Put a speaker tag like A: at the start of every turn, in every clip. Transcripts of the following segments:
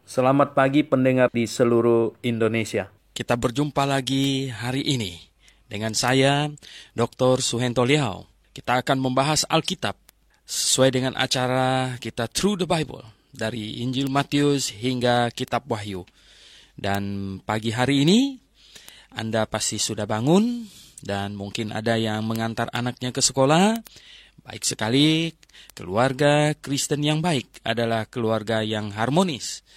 A: Selamat pagi pendengar di seluruh Indonesia.
B: Kita berjumpa lagi hari ini dengan saya, Dr. Suhento Liao. Kita akan membahas Alkitab sesuai dengan acara kita Through the Bible, dari Injil Matius hingga Kitab Wahyu. Dan pagi hari ini, Anda pasti sudah bangun dan mungkin ada yang mengantar anaknya ke sekolah. Baik sekali, keluarga Kristen yang baik adalah keluarga yang harmonis.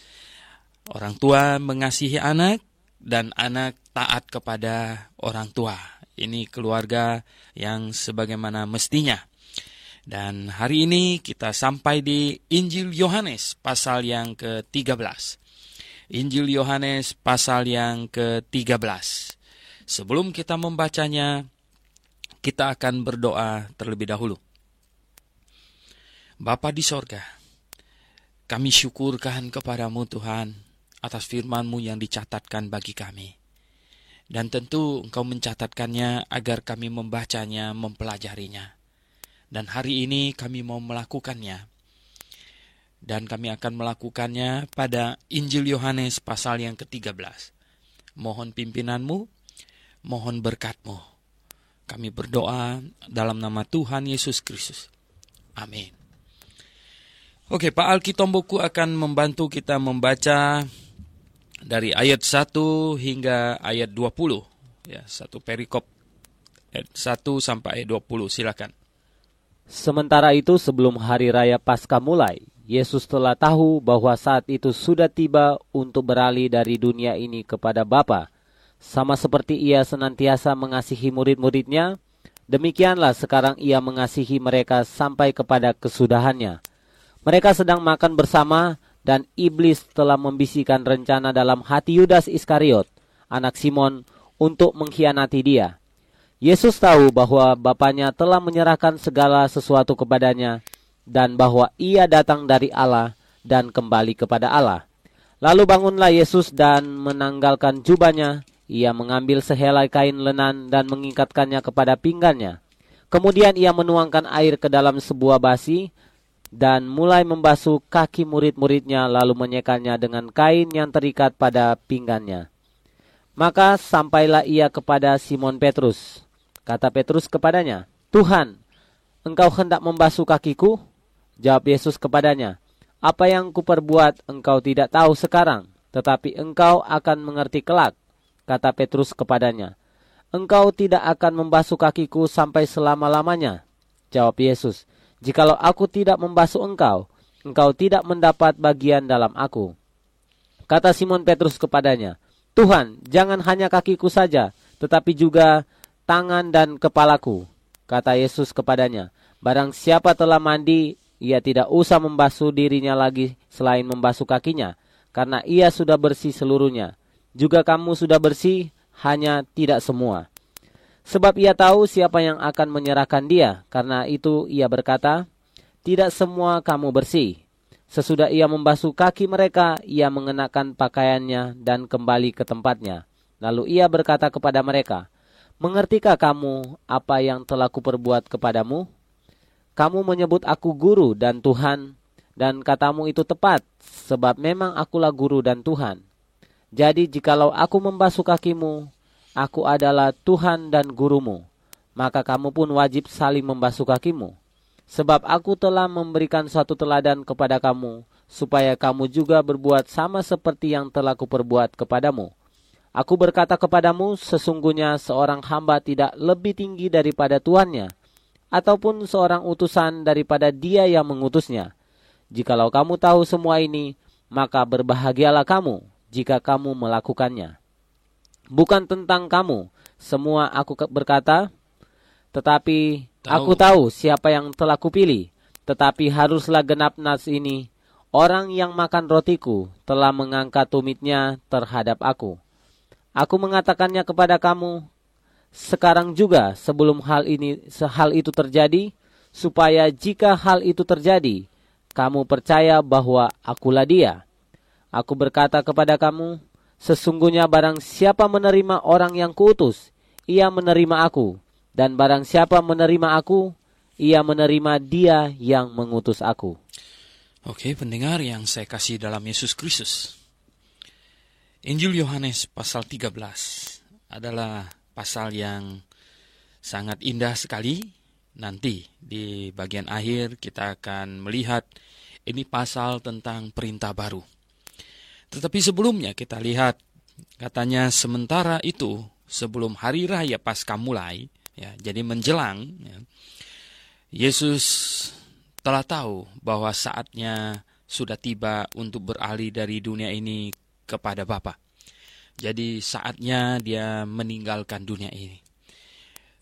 B: Orang tua mengasihi anak dan anak taat kepada orang tua. Ini keluarga yang sebagaimana mestinya. Dan hari ini kita sampai di Injil Yohanes pasal yang ke-13. Injil Yohanes pasal yang ke-13. Sebelum kita membacanya, kita akan berdoa terlebih dahulu. Bapa di sorga, kami syukurkan kepadamu Tuhan atas firman-Mu yang dicatatkan bagi kami. Dan tentu Engkau mencatatkannya agar kami membacanya, mempelajarinya. Dan hari ini kami mau melakukannya. Dan kami akan melakukannya pada Injil Yohanes pasal yang ke-13. Mohon pimpinan-Mu, mohon berkat-Mu. Kami berdoa dalam nama Tuhan Yesus Kristus. Amin. Oke, Pak Alkitomboku akan membantu kita membaca dari ayat 1 hingga ayat 20. Ya, satu perikop ayat 1 sampai ayat 20. Silakan.
C: Sementara itu sebelum hari raya Paskah mulai, Yesus telah tahu bahwa saat itu sudah tiba untuk beralih dari dunia ini kepada Bapa. Sama seperti Ia senantiasa mengasihi murid-muridnya, demikianlah sekarang Ia mengasihi mereka sampai kepada kesudahannya. Mereka sedang makan bersama, dan iblis telah membisikkan rencana dalam hati Yudas Iskariot, anak Simon, untuk mengkhianati Dia. Yesus tahu bahwa Bapanya telah menyerahkan segala sesuatu kepadanya, dan bahwa Ia datang dari Allah dan kembali kepada Allah. Lalu bangunlah Yesus dan menanggalkan jubahnya. Ia mengambil sehelai kain lenan dan mengikatkannya kepada pinggannya. Kemudian Ia menuangkan air ke dalam sebuah basi, dan mulai membasuh kaki murid-muridnya, lalu menyekalnya dengan kain yang terikat pada pinggannya. Maka sampailah Ia kepada Simon Petrus. Kata Petrus kepadanya, "Tuhan, Engkau hendak membasuh kakiku?" Jawab Yesus kepadanya, "Apa yang kuperbuat engkau tidak tahu sekarang, tetapi engkau akan mengerti kelak." Kata Petrus kepadanya, "Engkau tidak akan membasuh kakiku sampai selama-lamanya." Jawab Yesus, "Jikalau aku tidak membasuh engkau, engkau tidak mendapat bagian dalam aku." Kata Simon Petrus kepadanya, "Tuhan, jangan hanya kakiku saja, tetapi juga tangan dan kepalaku." Kata Yesus kepadanya, "Barang siapa telah mandi, ia tidak usah membasuh dirinya lagi selain membasuh kakinya, karena ia sudah bersih seluruhnya. Juga kamu sudah bersih, hanya tidak semua." Sebab Ia tahu siapa yang akan menyerahkan Dia. Karena itu Ia berkata, "Tidak semua kamu bersih." Sesudah Ia membasuh kaki mereka, Ia mengenakan pakaiannya dan kembali ke tempatnya. Lalu Ia berkata kepada mereka, "Mengertikah kamu apa yang telah kuperbuat kepadamu? Kamu menyebut aku guru dan Tuhan, dan katamu itu tepat, sebab memang akulah guru dan Tuhan. Jadi jikalau aku membasuh kakimu, aku adalah Tuhan dan gurumu, maka kamu pun wajib saling membasuh kakimu. Sebab aku telah memberikan suatu teladan kepada kamu, supaya kamu juga berbuat sama seperti yang telah kuperbuat kepadamu. Aku berkata kepadamu, sesungguhnya seorang hamba tidak lebih tinggi daripada tuannya, ataupun seorang utusan daripada dia yang mengutusnya. Jikalau kamu tahu semua ini, maka berbahagialah kamu jika kamu melakukannya. Bukan tentang kamu semua aku berkata, tetapi aku tahu siapa yang telah kupilih. Tetapi haruslah genap nas ini, orang yang makan rotiku telah mengangkat tumitnya terhadap aku. Aku mengatakannya kepada kamu sekarang juga sebelum hal itu terjadi, supaya jika hal itu terjadi, kamu percaya bahwa akulah Dia. Aku berkata kepada kamu, sesungguhnya barang siapa menerima orang yang kuutus, ia menerima aku. Dan barang siapa menerima aku, ia menerima Dia yang mengutus aku.
B: Oke, pendengar yang saya kasih dalam Yesus Kristus. Injil Yohanes pasal 13 adalah pasal yang sangat indah sekali. Nanti di bagian akhir kita akan melihat ini pasal tentang perintah baru. Tetapi sebelumnya kita lihat, katanya sementara itu sebelum hari raya Paskah mulai, ya, jadi menjelang, ya, Yesus telah tahu bahwa saatnya sudah tiba untuk beralih dari dunia ini kepada Bapa. Jadi saatnya dia meninggalkan dunia ini.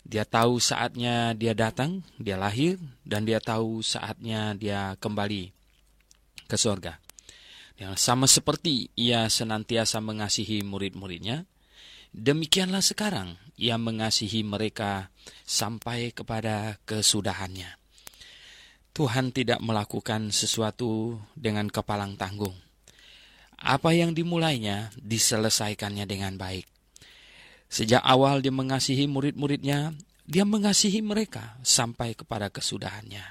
B: Dia tahu saatnya dia datang, dia lahir, dan dia tahu saatnya dia kembali ke surga. Yang sama seperti ia senantiasa mengasihi murid-muridnya, demikianlah sekarang ia mengasihi mereka sampai kepada kesudahannya. Tuhan tidak melakukan sesuatu dengan kepalang tanggung. Apa yang dimulainya diselesaikannya dengan baik. Sejak awal dia mengasihi murid-muridnya, dia mengasihi mereka sampai kepada kesudahannya.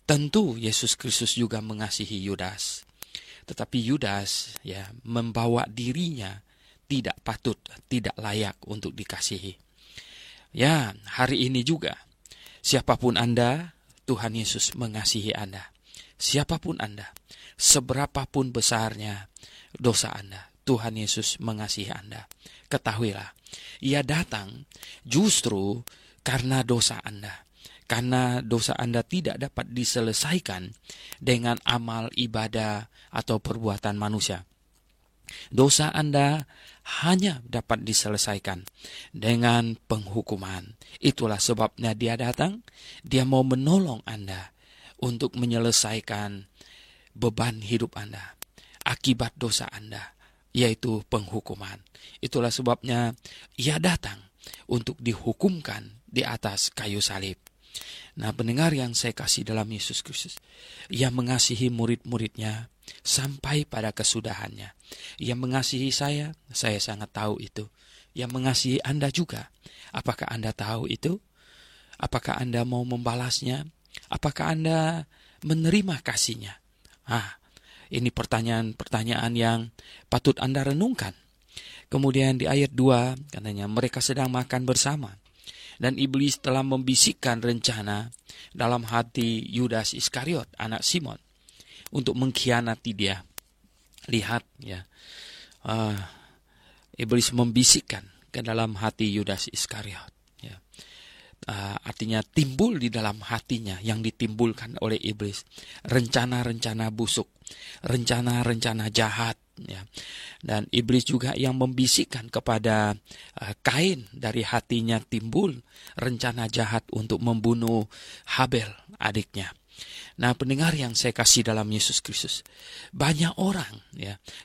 B: Tentu Yesus Kristus juga mengasihi Yudas. Tetapi Yudas membawa dirinya tidak patut, tidak layak untuk dikasihi. Ya, hari ini juga siapapun Anda, Tuhan Yesus mengasihi Anda. Siapapun Anda, seberapapun besarnya dosa Anda, Tuhan Yesus mengasihi Anda. Ketahuilah, Ia datang justru karena dosa Anda. Karena dosa Anda tidak dapat diselesaikan dengan amal ibadah atau perbuatan manusia. Dosa Anda hanya dapat diselesaikan dengan penghukuman. Itulah sebabnya Dia datang, Dia mau menolong Anda untuk menyelesaikan beban hidup Anda, akibat dosa Anda, yaitu penghukuman. Itulah sebabnya Ia datang untuk dihukumkan di atas kayu salib. Nah, pendengar yang saya kasih dalam Yesus Kristus, Ia mengasihi murid-muridnya sampai pada kesudahannya. Ia mengasihi saya sangat tahu itu. Ia mengasihi Anda juga. Apakah Anda tahu itu? Apakah Anda mau membalasnya? Apakah Anda menerima kasih-Nya? Ini pertanyaan-pertanyaan yang patut Anda renungkan. Kemudian di ayat 2 katanya mereka sedang makan bersama. Dan iblis telah membisikkan rencana dalam hati Yudas Iskariot, anak Simon, untuk mengkhianati dia. Lihat ya, iblis membisikkan ke dalam hati Yudas Iskariot. Ya. Artinya timbul di dalam hatinya yang ditimbulkan oleh iblis. Rencana-rencana busuk, rencana-rencana jahat. Ya. Dan iblis juga yang membisikkan kepada Kain, dari hatinya timbul rencana jahat untuk membunuh Habel, adiknya. Nah, pendengar yang saya kasih dalam Yesus Kristus, banyak orang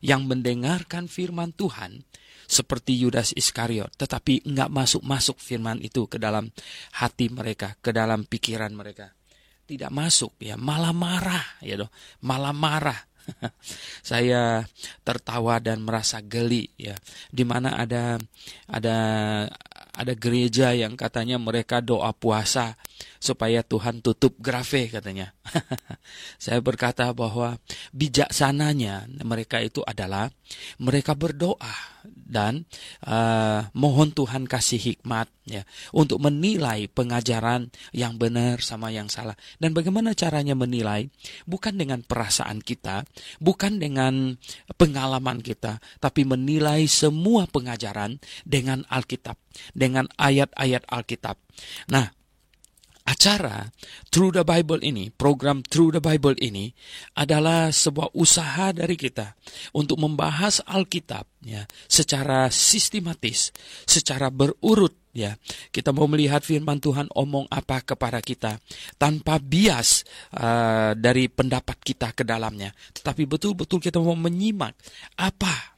B: yang mendengarkan firman Tuhan seperti Yudas Iskariot, tetapi enggak masuk firman itu ke dalam hati mereka, ke dalam pikiran mereka. Tidak masuk, malah marah, malah marah. Saya tertawa dan merasa geli, di mana ada gereja yang katanya mereka doa puasa supaya Tuhan tutup grafe katanya. Saya berkata bahwa bijaksananya mereka itu adalah mereka berdoa dan mohon Tuhan kasih hikmat untuk menilai pengajaran yang benar sama yang salah. Dan bagaimana caranya menilai? Bukan dengan perasaan kita, bukan dengan pengalaman kita, tapi menilai semua pengajaran dengan Alkitab, dengan ayat-ayat Alkitab. Nah, acara Through the Bible ini, program Through the Bible ini adalah sebuah usaha dari kita untuk membahas Alkitab secara sistematis, secara berurut. Kita mau melihat firman Tuhan omong apa kepada kita tanpa bias dari pendapat kita ke dalamnya, tetapi betul-betul kita mau menyimak apa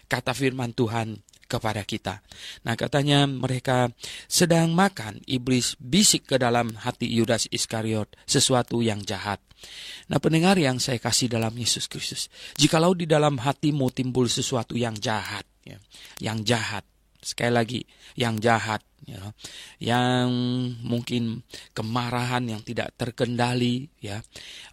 B: kata firman Tuhan kepada kita. Nah, katanya mereka sedang makan, iblis bisik ke dalam hati Yudas Iskariot sesuatu yang jahat. Nah, pendengar yang saya kasih dalam Yesus Kristus, jikalau di dalam hatimu timbul sesuatu yang jahat, yang jahat, sekali lagi, yang jahat, yang mungkin kemarahan yang tidak terkendali,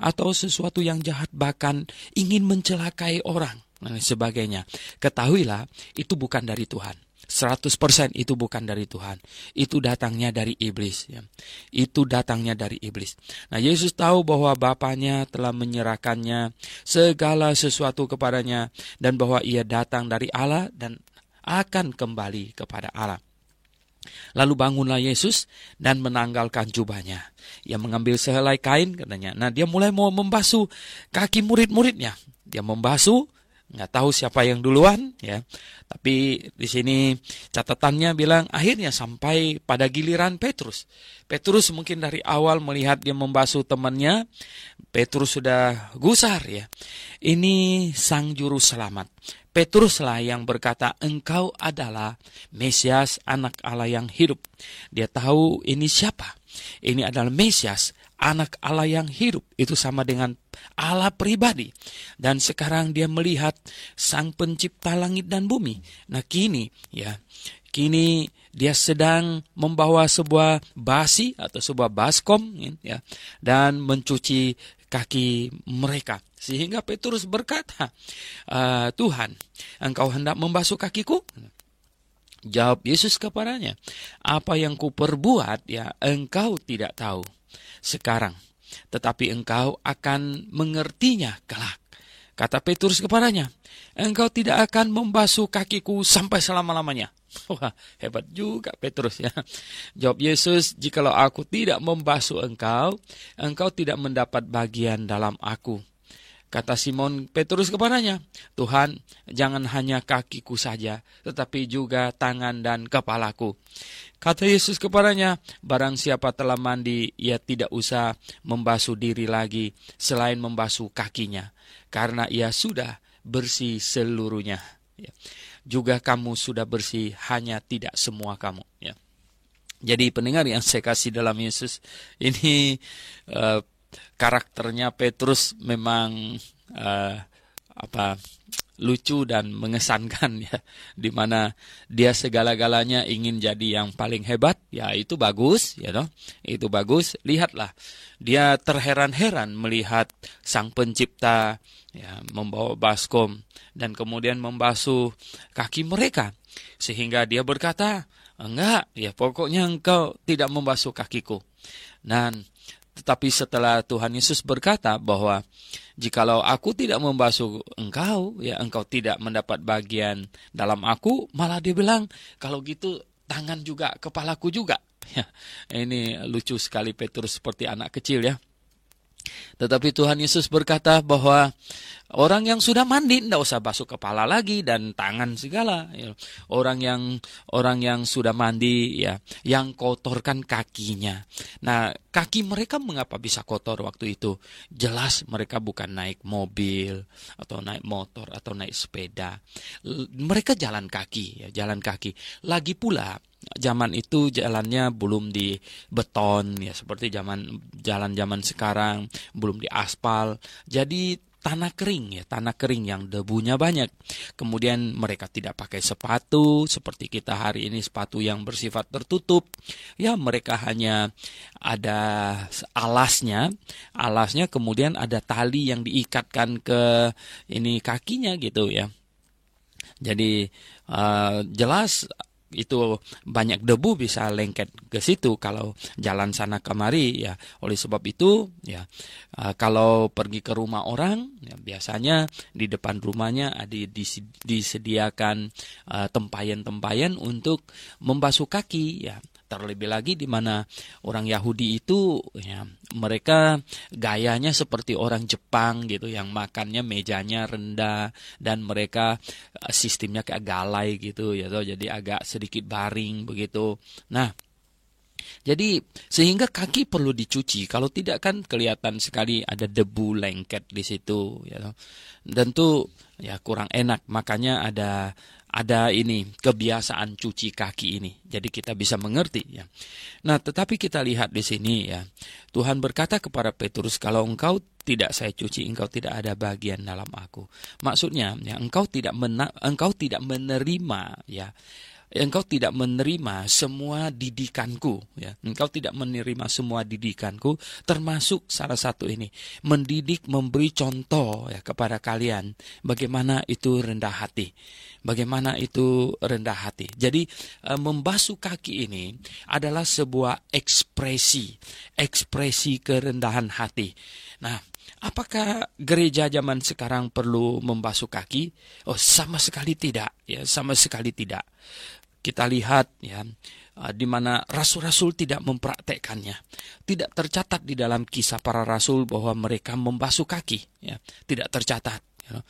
B: atau sesuatu yang jahat bahkan ingin mencelakai orang, dan sebagainya. Ketahuilah, itu bukan dari Tuhan. 100% itu bukan dari Tuhan. Itu datangnya dari iblis. Ya. Itu datangnya dari iblis. Nah, Yesus tahu bahwa Bapanya telah menyerahkannya segala sesuatu kepadanya, dan bahwa ia datang dari Allah dan akan kembali kepada Allah. Lalu bangunlah Yesus dan menanggalkan jubahnya. Ia mengambil sehelai kain, katanya. Nah, dia mulai mau membasuh kaki murid-muridnya. Dia membasuh, nggak tahu siapa yang duluan, ya. Tapi di sini catatannya bilang akhirnya sampai pada giliran Petrus. Petrus mungkin dari awal melihat dia membasuh temannya, Petrus sudah gusar, ya. Ini sang juru selamat. Petruslah yang berkata, engkau adalah Mesias, anak Allah yang hidup. Dia tahu ini siapa? Ini adalah Mesias, anak Allah yang hidup. Itu sama dengan Allah pribadi. Dan sekarang dia melihat sang pencipta langit dan bumi. Nah, kini dia sedang membawa sebuah basi atau sebuah baskom, ya, dan mencuci kaki mereka. Sehingga Petrus berkata, Tuhan, engkau hendak membasuh kakiku? Jawab Yesus kepadanya, apa yang kuperbuat, ya, engkau tidak tahu sekarang, tetapi engkau akan mengertinya kelak. Kata Petrus kepadanya, engkau tidak akan membasuh kakiku sampai selama-lamanya. Wah, hebat juga Petrus, ya. Jawab Yesus, jikalau aku tidak membasuh engkau, engkau tidak mendapat bagian dalam aku. Kata Simon Petrus kepadanya, Tuhan, jangan hanya kakiku saja, tetapi juga tangan dan kepalaku. Kata Yesus kepadanya, barang siapa telah mandi, ia tidak usah membasuh diri lagi, selain membasuh kakinya, karena ia sudah bersih seluruhnya. Ya. Juga kamu sudah bersih, hanya tidak semua kamu. Ya. Jadi pendengar yang saya kasih dalam Yesus, ini karakternya Petrus memang lucu dan mengesankan, ya, di mana dia segala-galanya ingin jadi yang paling hebat. Ya, itu bagus, ya toh. Itu bagus. Lihatlah, dia terheran-heran melihat sang pencipta, ya, membawa baskom dan kemudian membasuh kaki mereka, sehingga dia berkata, enggak, ya, pokoknya engkau tidak membasuh kakiku. Tetapi setelah Tuhan Yesus berkata bahwa jikalau aku tidak membasuh engkau, ya, engkau tidak mendapat bagian dalam aku, malah dia bilang, kalau gitu tangan juga, kepalaku juga. Ya, ini lucu sekali Petrus seperti anak kecil, ya. Tetapi Tuhan Yesus berkata bahwa orang yang sudah mandi tidak usah basuh kepala lagi dan tangan segala. Ya. Orang yang sudah mandi, ya, yang kotorkan kakinya. Nah, kaki mereka mengapa bisa kotor waktu itu? Jelas mereka bukan naik mobil atau naik motor atau naik sepeda. Mereka jalan kaki, ya, jalan kaki. Lagi pula zaman itu jalannya belum di beton, ya, seperti jalan-jaman sekarang, belum di aspal. Jadi tanah kering, ya, tanah kering yang debunya banyak. Kemudian mereka tidak pakai sepatu seperti kita hari ini, sepatu yang bersifat tertutup. Ya, mereka hanya ada alasnya kemudian ada tali yang diikatkan ke ini kakinya gitu, ya. Jadi jelas itu banyak debu bisa lengket ke situ kalau jalan sana kemari, ya. Oleh sebab itu, ya, kalau pergi ke rumah orang, ya, biasanya di depan rumahnya ada disediakan tempayan-tempayan untuk membasuh kaki, ya. Terlebih lagi di mana orang Yahudi itu, ya, mereka gayanya seperti orang Jepang gitu, yang makannya mejanya rendah dan mereka sistemnya kayak galai gitu, ya, jadi agak sedikit baring begitu. Nah, jadi sehingga kaki perlu dicuci, kalau tidak kan kelihatan sekali ada debu lengket di situ, ya. Dan itu, ya, kurang enak, makanya ada ini kebiasaan cuci kaki ini. Jadi kita bisa mengerti, ya. Nah, tetapi kita lihat di sini, ya, Tuhan berkata kepada Petrus, kalau engkau tidak saya cuci, engkau tidak ada bagian dalam aku. Maksudnya, ya, engkau tidak menerima, ya, engkau tidak menerima semua didikanku, ya. Engkau tidak menerima semua didikanku, termasuk salah satu ini, mendidik, memberi contoh ya kepada kalian bagaimana itu rendah hati. Bagaimana itu rendah hati. Jadi membasuh kaki ini adalah sebuah ekspresi kerendahan hati. Nah, apakah gereja zaman sekarang perlu membasuh kaki? Oh, sama sekali tidak, ya, sama sekali tidak. Kita lihat ya, di mana rasul-rasul tidak mempraktekkannya. Tidak tercatat di dalam kisah para rasul bahwa mereka membasuh kaki, ya. Tidak tercatat. Ya.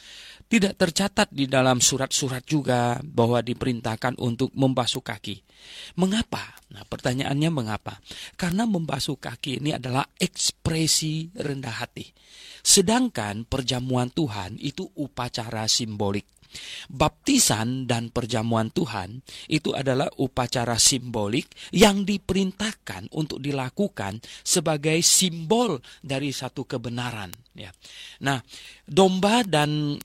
B: Tidak tercatat di dalam surat-surat juga bahwa diperintahkan untuk membasuh kaki. Mengapa? Nah, pertanyaannya mengapa? Karena membasuh kaki ini adalah ekspresi rendah hati. Sedangkan perjamuan Tuhan itu upacara simbolik. Baptisan dan perjamuan Tuhan itu adalah upacara simbolik yang diperintahkan untuk dilakukan sebagai simbol dari satu kebenaran, ya. Nah, domba dan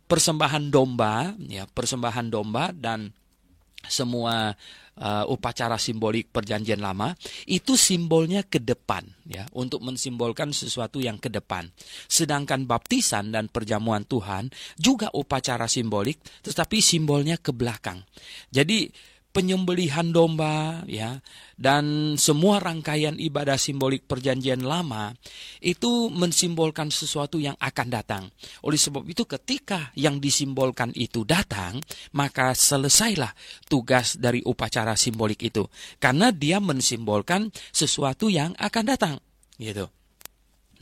B: persembahan domba dan semua upacara simbolik perjanjian lama itu simbolnya ke depan, ya, untuk mensimbolkan sesuatu yang ke depan. Sedangkan baptisan dan perjamuan Tuhan juga upacara simbolik, tetapi simbolnya ke belakang. Jadi penyembelihan domba, ya, dan semua rangkaian ibadah simbolik perjanjian lama itu mensimbolkan sesuatu yang akan datang. Oleh sebab itu ketika yang disimbolkan itu datang, maka selesailah tugas dari upacara simbolik itu. Karena dia mensimbolkan sesuatu yang akan datang, gitu.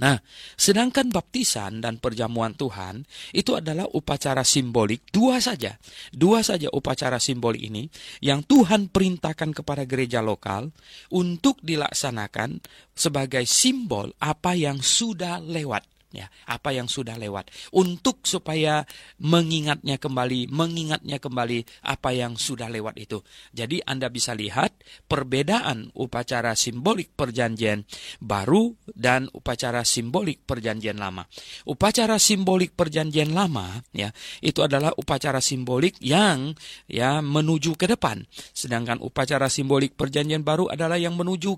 B: Nah, sedangkan baptisan dan perjamuan Tuhan itu adalah upacara simbolik, dua saja upacara simbolik ini yang Tuhan perintahkan kepada gereja lokal untuk dilaksanakan sebagai simbol apa yang sudah lewat. Ya, apa yang sudah lewat, untuk supaya mengingatnya kembali apa yang sudah lewat itu. Jadi Anda bisa lihat perbedaan upacara simbolik perjanjian baru dan upacara simbolik perjanjian lama. Upacara simbolik perjanjian lama, ya, itu adalah upacara simbolik yang, ya, menuju ke depan, sedangkan upacara simbolik perjanjian baru adalah yang menuju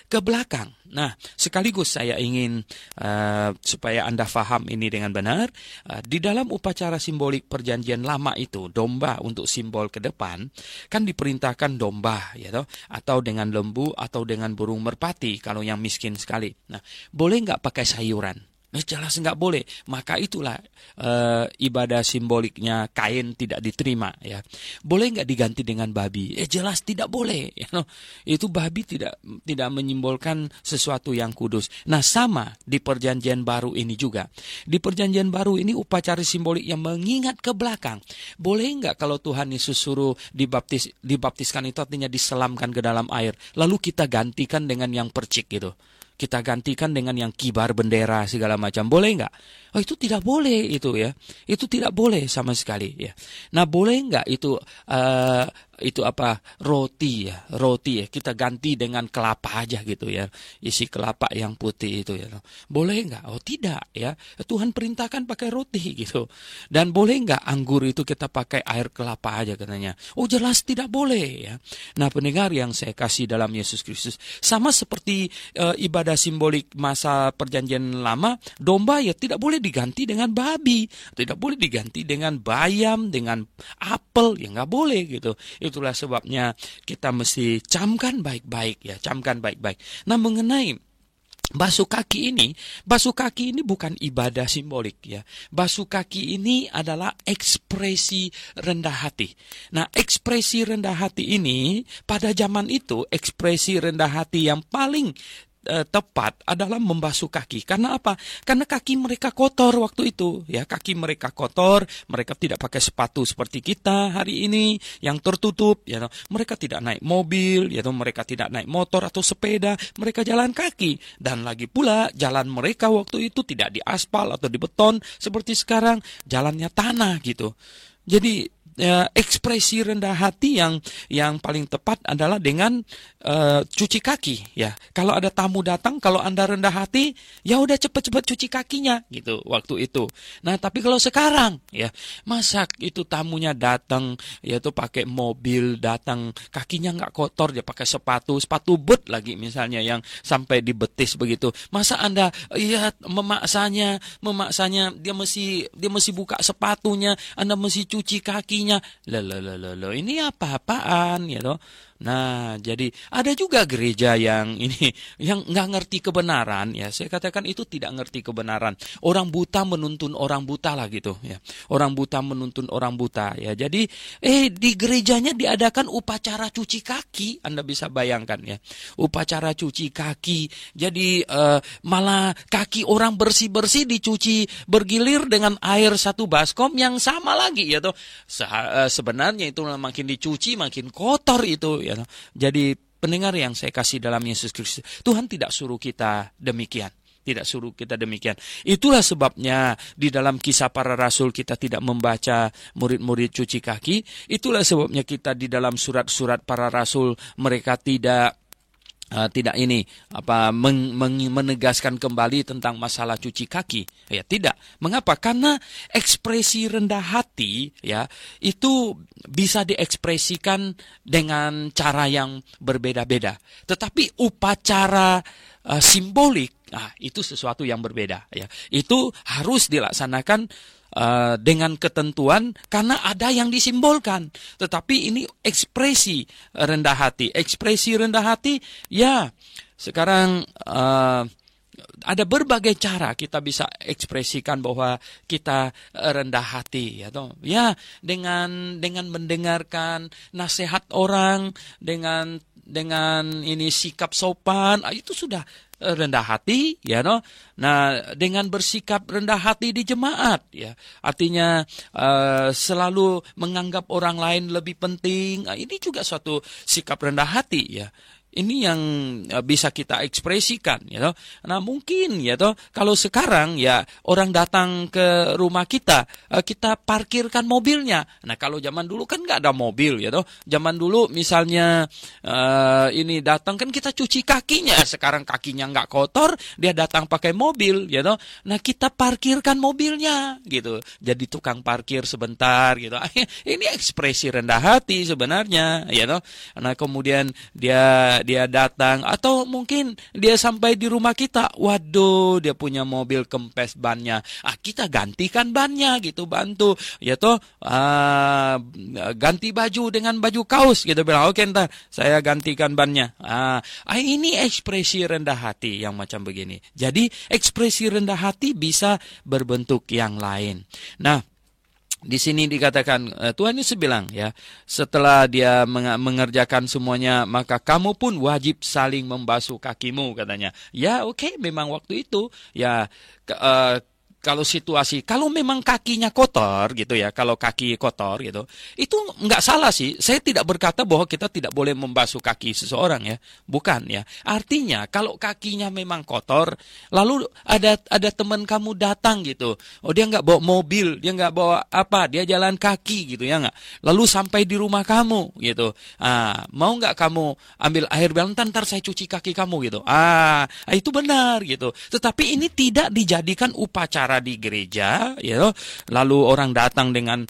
B: ke belakang. Nah, sekaligus saya ingin supaya Anda faham ini dengan benar, di dalam upacara simbolik perjanjian lama itu, domba untuk simbol ke depan, kan diperintahkan domba, ya toh, atau dengan lembu atau dengan burung merpati kalau yang miskin sekali. Nah, boleh nggak pakai sayuran? Jelas nggak boleh. Maka itulah ibadah simboliknya Kain tidak diterima, ya. Boleh nggak diganti dengan babi? Jelas tidak boleh, ya. Itu babi tidak menyimbolkan sesuatu yang kudus. Nah, sama di perjanjian baru ini juga. Di perjanjian baru ini upacara simbolik yang mengingat ke belakang. Boleh nggak kalau Tuhan Yesus suruh dibaptiskan itu artinya diselamkan ke dalam air, lalu kita gantikan dengan yang percik gitu. Kita gantikan dengan yang kibar bendera segala macam. Boleh nggak? Oh, itu tidak boleh itu, ya. Itu tidak boleh sama sekali, ya. Nah, boleh nggak itu roti ya. Kita ganti dengan kelapa aja gitu, ya. Isi kelapa yang putih itu, ya. Boleh nggak? Oh, tidak, ya. Tuhan perintahkan pakai roti gitu. Dan boleh nggak anggur itu kita pakai air kelapa aja katanya? Oh, jelas tidak boleh, ya. Nah, pendengar yang saya kasih dalam Yesus Kristus, sama seperti ibadah simbolik masa perjanjian lama, domba ya tidak boleh diganti dengan babi, tidak boleh diganti dengan bayam, dengan apel, ya nggak boleh gitu. Itulah sebabnya kita mesti camkan baik-baik, ya, camkan baik-baik. Nah, mengenai basuh kaki ini bukan ibadah simbolik, ya. Basuh kaki ini adalah ekspresi rendah hati. Nah, ekspresi rendah hati ini pada zaman itu ekspresi rendah hati yang paling tepat adalah membasuh kaki. Karena apa? Karena kaki mereka kotor waktu itu, ya. Kaki mereka kotor, mereka tidak pakai sepatu seperti kita hari ini yang tertutup, ya. Mereka tidak naik mobil, ya. Mereka tidak naik motor atau sepeda, mereka jalan kaki. Dan lagi pula jalan mereka waktu itu tidak di aspal atau di beton seperti sekarang, jalannya tanah gitu. Jadi ekspresi rendah hati yang paling tepat adalah dengan cuci kaki ya. Kalau ada tamu datang, kalau Anda rendah hati, ya udah cepet-cepet cuci kakinya gitu waktu itu. Nah, tapi kalau sekarang ya, masa itu tamunya datang ya tuh pakai mobil, datang kakinya nggak kotor, dia pakai sepatu boot lagi misalnya yang sampai di betis begitu. Masa Anda ya memaksanya dia mesti buka sepatunya, Anda mesti cuci kakinya. Loh, ini apa-apaan ya toh? Nah, jadi ada juga gereja yang nggak ngerti kebenaran ya. Saya katakan itu tidak ngerti kebenaran. Orang buta menuntun orang buta lah gitu ya. Orang buta menuntun orang buta ya. Jadi di gerejanya diadakan upacara cuci kaki. Anda bisa bayangkan ya. Upacara cuci kaki. Jadi malah kaki orang bersih-bersih dicuci bergilir dengan air satu baskom yang sama lagi ya toh. Sebenarnya itu makin dicuci makin kotor itu ya. Jadi pendengar yang saya kasih dalam Yesus Kristus, Tuhan tidak suruh kita demikian. Tidak suruh kita demikian. Itulah sebabnya di dalam Kisah Para Rasul kita tidak membaca murid-murid cuci kaki. Itulah sebabnya kita di dalam surat-surat para rasul mereka tidak menegaskan kembali tentang masalah cuci kaki. Ya, tidak. Mengapa? Karena ekspresi rendah hati ya itu bisa diekspresikan dengan cara yang berbeda-beda. Tetapi upacara simbolik, itu sesuatu yang berbeda ya. Itu harus dilaksanakan dengan ketentuan karena ada yang disimbolkan. Tetapi ini ekspresi rendah hati. Ekspresi rendah hati ya sekarang ada berbagai cara kita bisa ekspresikan bahwa kita rendah hati ya toh. Ya dengan mendengarkan nasihat orang, dengan ini sikap sopan, itu sudah rendah hati ya no. Nah, dengan bersikap rendah hati di jemaat ya. Artinya selalu menganggap orang lain lebih penting. Ini juga suatu sikap rendah hati ya. Ini yang bisa kita ekspresikan ya toh. Nah, mungkin ya toh kalau sekarang ya orang datang ke rumah kita, kita parkirkan mobilnya. Nah, kalau zaman dulu kan nggak ada mobil ya toh. Zaman dulu misalnya ini datang kan kita cuci kakinya. Sekarang kakinya nggak kotor, dia datang pakai mobil ya toh. Nah, kita parkirkan mobilnya gitu. Jadi tukang parkir sebentar gitu. Ini ekspresi rendah hati sebenarnya ya toh. Nah, kemudian dia datang atau mungkin dia sampai di rumah kita, waduh dia punya mobil kempes bannya, kita gantikan bannya gitu, bantu ya toh, ganti baju dengan baju kaos gitu, bilang oke ntar saya gantikan bannya. Ini ekspresi rendah hati yang macam begini. Jadi ekspresi rendah hati bisa berbentuk yang lain. Nah, di sini dikatakan Tuhan Yesus bilang ya, setelah dia mengerjakan semuanya, maka kamu pun wajib saling membasuh kakimu katanya. Ya oke, memang waktu itu ya kalau memang kakinya kotor gitu ya, kalau kaki kotor gitu, itu nggak salah sih. Saya tidak berkata bahwa kita tidak boleh membasuh kaki seseorang ya, bukan ya. Artinya kalau kakinya memang kotor, lalu ada teman kamu datang gitu, dia nggak bawa mobil, dia nggak bawa apa, dia jalan kaki gitu ya nggak. Lalu sampai di rumah kamu gitu, mau nggak kamu ambil air, bilang ntar saya cuci kaki kamu gitu. Itu benar gitu. Tetapi ini tidak dijadikan upacara di gereja ya, lalu orang datang dengan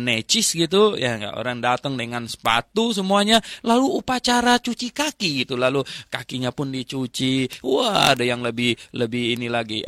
B: necis gitu ya, orang datang dengan sepatu semuanya, lalu upacara cuci kaki gitu, lalu kakinya pun dicuci. Wah, ada yang lebih ini lagi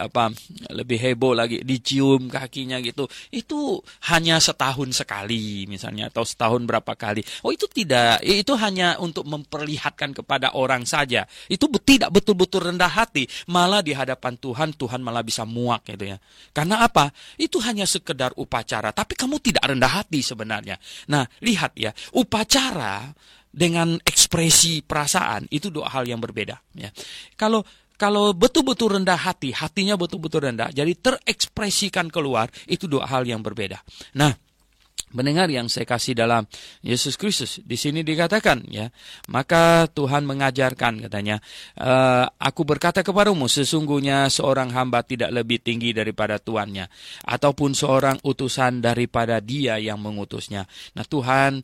B: lebih heboh lagi, dicium kakinya gitu. Itu hanya setahun sekali misalnya, atau setahun berapa kali. Itu tidak, itu hanya untuk memperlihatkan kepada orang saja. Itu tidak betul-betul rendah hati, malah di hadapan Tuhan malah bisa muak gitu ya. Karena apa? Itu hanya sekedar upacara, tapi kamu tidak rendah hati sebenarnya. Nah, lihat ya, upacara dengan ekspresi perasaan itu dua hal yang berbeda ya. Kalau betul-betul rendah hati, hatinya betul-betul rendah, jadi terekspresikan keluar, itu dua hal yang berbeda. Nah, Mendengar yang saya kasih dalam Yesus Kristus, di sini dikatakan ya, maka Tuhan mengajarkan katanya, aku berkata kepadamu, sesungguhnya seorang hamba tidak lebih tinggi daripada tuannya, ataupun seorang utusan daripada dia yang mengutusnya. Nah, Tuhan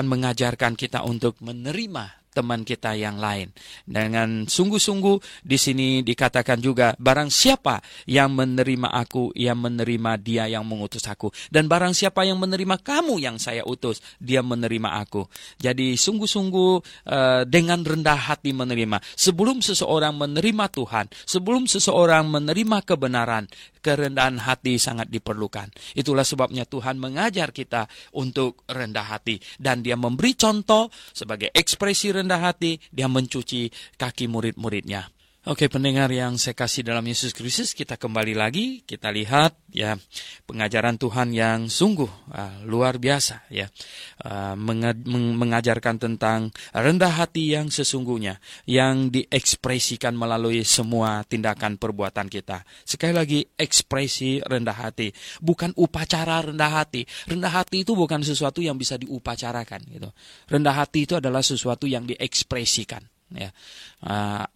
B: mengajarkan kita untuk menerima teman kita yang lain dengan sungguh-sungguh. Di sini dikatakan juga, barang siapa yang menerima aku, yang menerima dia yang mengutus aku, dan barang siapa yang menerima kamu yang saya utus, dia menerima aku. Jadi sungguh-sungguh dengan rendah hati menerima. Sebelum seseorang menerima Tuhan, sebelum seseorang menerima kebenaran, kerendahan hati sangat diperlukan. Itulah sebabnya Tuhan mengajar kita untuk rendah hati, dan dia memberi contoh sebagai ekspresi rendah hati, dia mencuci kaki murid-muridnya. Oke, pendengar yang saya kasih dalam Yesus Kristus, kita kembali lagi, kita lihat ya pengajaran Tuhan yang sungguh luar biasa ya, mengajarkan tentang rendah hati yang sesungguhnya, yang diekspresikan melalui semua tindakan perbuatan kita. Sekali lagi, ekspresi rendah hati, bukan upacara rendah hati. Rendah hati itu bukan sesuatu yang bisa diupacarakan gitu. Rendah hati itu adalah sesuatu yang diekspresikan. Ya,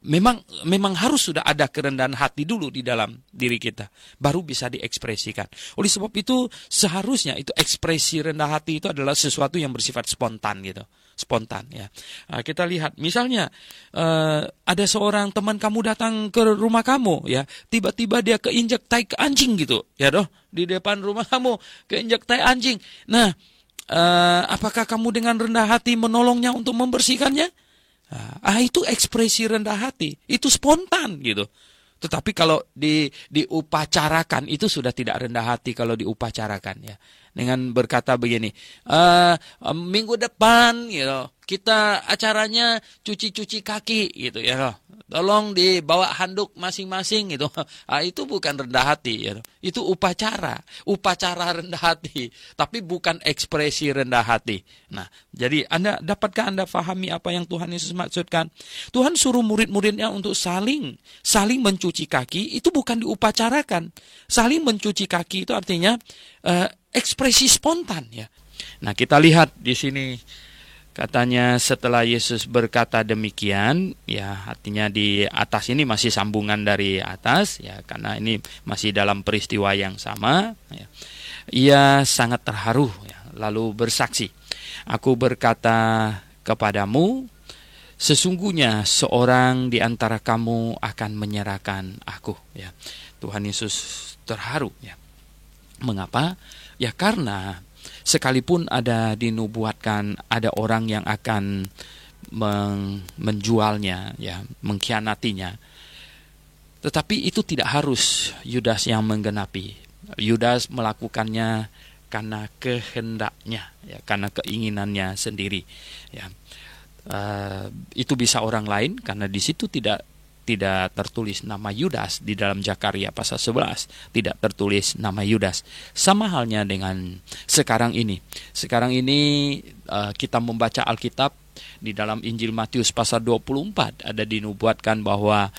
B: memang harus sudah ada kerendahan hati dulu di dalam diri kita, baru bisa diekspresikan. Oleh sebab itu seharusnya itu ekspresi rendah hati itu adalah sesuatu yang bersifat spontan gitu, spontan ya. Kita lihat misalnya ada seorang teman kamu datang ke rumah kamu ya, tiba-tiba dia keinjak tai anjing gitu ya doh, di depan rumah kamu keinjak tai anjing. Nah, apakah kamu dengan rendah hati menolongnya untuk membersihkannya? Itu ekspresi rendah hati, itu spontan gitu. Tetapi kalau diupacarakan, itu sudah tidak rendah hati kalau diupacarakan ya. Dengan berkata begini, minggu depan gitu, kita acaranya cuci-cuci kaki gitu ya. Tolong dibawa handuk masing-masing gitu. Itu bukan rendah hati ya. Itu upacara rendah hati, tapi bukan ekspresi rendah hati. Nah, jadi dapatkah Anda fahami apa yang Tuhan Yesus maksudkan? Tuhan suruh murid-muridnya untuk saling mencuci kaki, itu bukan diupacarakan. Saling mencuci kaki itu artinya ekspresi spontan ya. Nah, kita lihat di sini katanya setelah Yesus berkata demikian, ya artinya di atas ini masih sambungan dari atas ya, karena ini masih dalam peristiwa yang sama ya. Ia sangat terharu ya, lalu bersaksi, aku berkata kepadamu, sesungguhnya seorang di antara kamu akan menyerahkan aku ya. Tuhan Yesus terharu ya. Mengapa? Ya karena sekalipun ada dinubuatkan ada orang yang akan menjualnya ya, mengkhianatinya, tetapi itu tidak harus Yudas yang menggenapi. Yudas melakukannya karena kehendaknya ya, karena keinginannya sendiri ya. Itu bisa orang lain, karena di situ tidak tertulis nama Yudas. Di dalam Zakaria pasal 11 tidak tertulis nama Yudas. Sama halnya dengan sekarang ini. Sekarang ini kita membaca Alkitab, di dalam Injil Matius pasal 24 ada dinubuatkan bahwa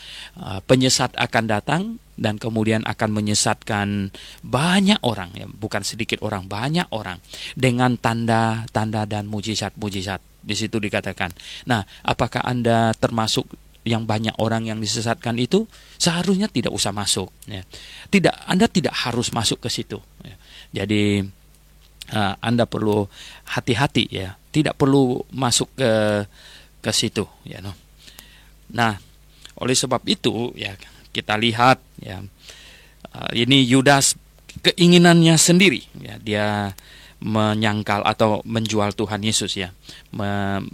B: penyesat akan datang dan kemudian akan menyesatkan banyak orang ya, bukan sedikit orang, banyak orang dengan tanda-tanda dan mujizat-mujizat. Di situ dikatakan. Nah, apakah Anda termasuk yang banyak orang yang disesatkan itu? Seharusnya tidak usah masuk ya. Anda tidak harus masuk ke situ ya. Jadi Anda perlu hati-hati ya, tidak perlu masuk ke situ ya. Nah, oleh sebab itu ya, kita lihat ya, ini Yudas keinginannya sendiri ya, dia menyangkal atau menjual Tuhan Yesus ya,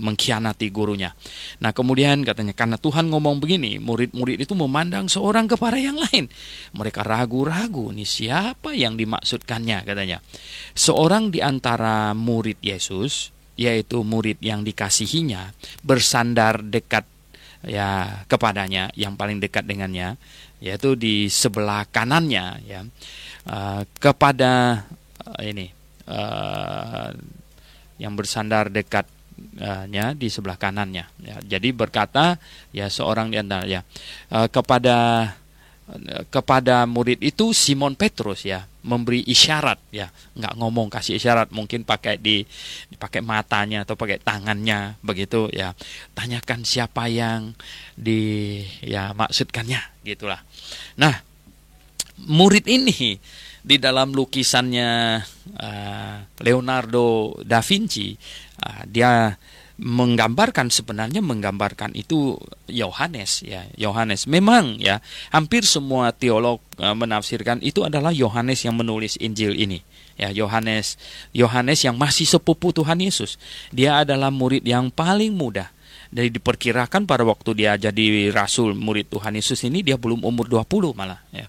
B: mengkhianati gurunya. Nah, kemudian katanya karena Tuhan ngomong begini, murid-murid itu memandang seorang kepada yang lain. Mereka ragu-ragu, nih siapa yang dimaksudkannya katanya. Seorang di antara murid Yesus, yaitu murid yang dikasihinya, bersandar dekat ya kepadanya, yang paling dekat dengannya, yaitu di sebelah kanannya ya, kepada ini yang bersandar dekatnya di sebelah kanannya ya. Jadi berkata ya seorang di antara ya kepada kepada murid itu Simon Petrus ya, memberi isyarat ya, nggak ngomong, kasih isyarat, mungkin pakai dipakai matanya atau pakai tangannya begitu ya. Tanyakan siapa yang maksudkannya gitulah. Nah, murid ini di dalam lukisannya Leonardo da Vinci, dia sebenarnya menggambarkan itu Yohanes ya. Yohanes memang ya, hampir semua teolog menafsirkan itu adalah Yohanes yang menulis Injil ini. Ya, Yohanes yang masih sepupu Tuhan Yesus. Dia adalah murid yang paling muda. Dari diperkirakan pada waktu dia jadi rasul murid Tuhan Yesus ini, dia belum umur 20 malah ya.